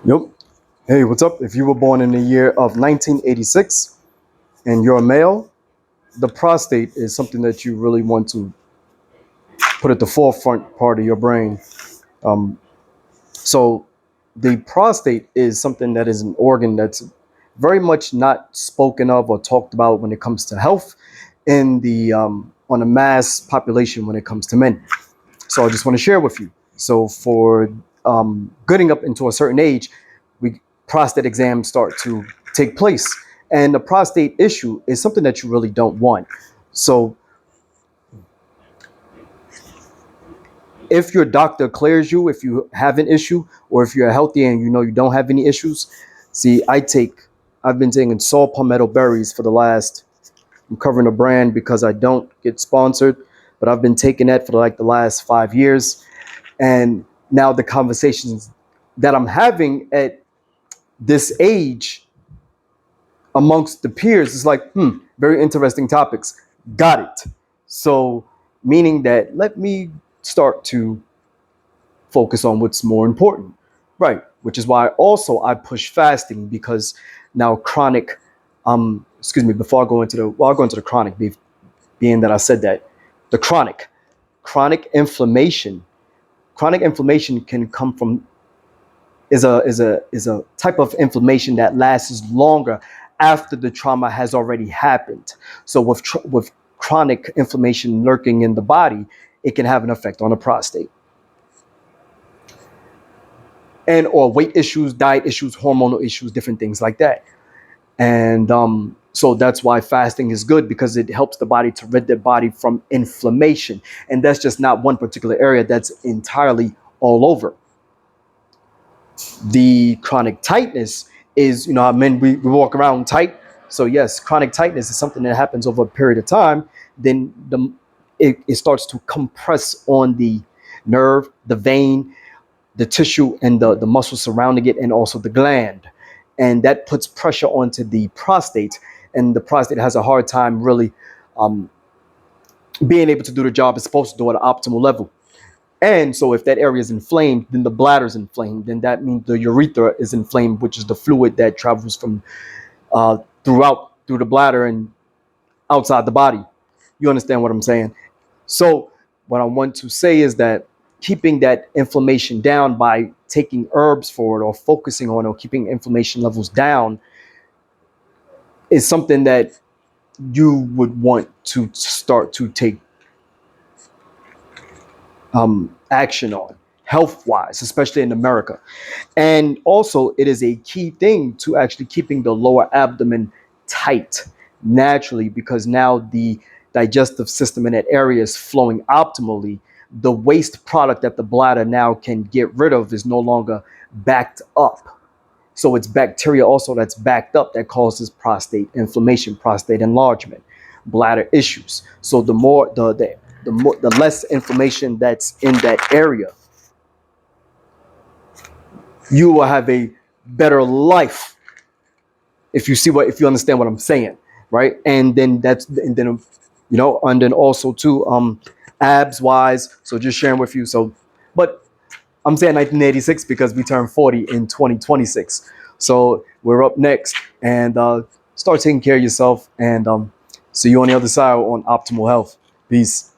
Yep. Hey, what's up? If you were born in the year of 1986 and you're a male, the prostate is something that you really want to put at the forefront part of your brain. Um, so, the prostate is something that is an organ that's very much not spoken of or talked about when it comes to health in the on a mass population when it comes to men. So, I just want to share with you. So, for getting up into a certain age, we prostate exams start to take place, and the prostate issue is something that you really don't want. So if your doctor clears you, if you have an issue, or if you're healthy and you know you don't have any issues, see, I've been taking saw palmetto berries for the last, I'm covering a brand because I don't get sponsored, but I've been taking that for like the last 5 years. And now the conversations that I'm having at this age amongst the peers is like, very interesting topics. Got it. So, meaning that let me start to focus on what's more important. Right. Which is why also I push fasting, because now chronic, before I go into I'll go into the chronic, being that I said that, the chronic inflammation can come from, is a type of inflammation that lasts longer after the trauma has already happened. So with chronic inflammation lurking in the body, it can have an effect on the prostate, and or weight issues, diet issues, hormonal issues, different things like that. And so that's why fasting is good, because it helps the body to rid the body from inflammation, and that's just not one particular area, that's entirely all over. The chronic tightness is, I mean, we walk around tight. So yes, chronic tightness is something that happens over a period of time. Then it starts to compress on the nerve, the vein, the tissue, and the muscle surrounding it, and also the gland. And that puts pressure onto the prostate, and the prostate has a hard time really um, being able to do the job it's supposed to do at an optimal level. And so, if that area is inflamed, then the bladder is inflamed. Then that means the urethra is inflamed, which is the fluid that travels from through the bladder and outside the body. You understand what I'm saying? So, what I want to say is that keeping that inflammation down by taking herbs for it, or focusing on, or keeping inflammation levels down, is something that you would want to start to take action on, health wise, especially in America. And also, it is a key thing to actually keeping the lower abdomen tight naturally, because now the digestive system in that area is flowing optimally. The waste product that the bladder now can get rid of is no longer backed up. So it's bacteria also that's backed up that causes prostate inflammation, prostate enlargement, bladder issues. So the less inflammation that's in that area, you will have a better life, if you understand what I'm saying, right? And then also too, abs wise. So just sharing with you. So, but I'm saying 1986 because we turned 40 in 2026. So we're up next, and start taking care of yourself, and see you on the other side on optimal health. Peace.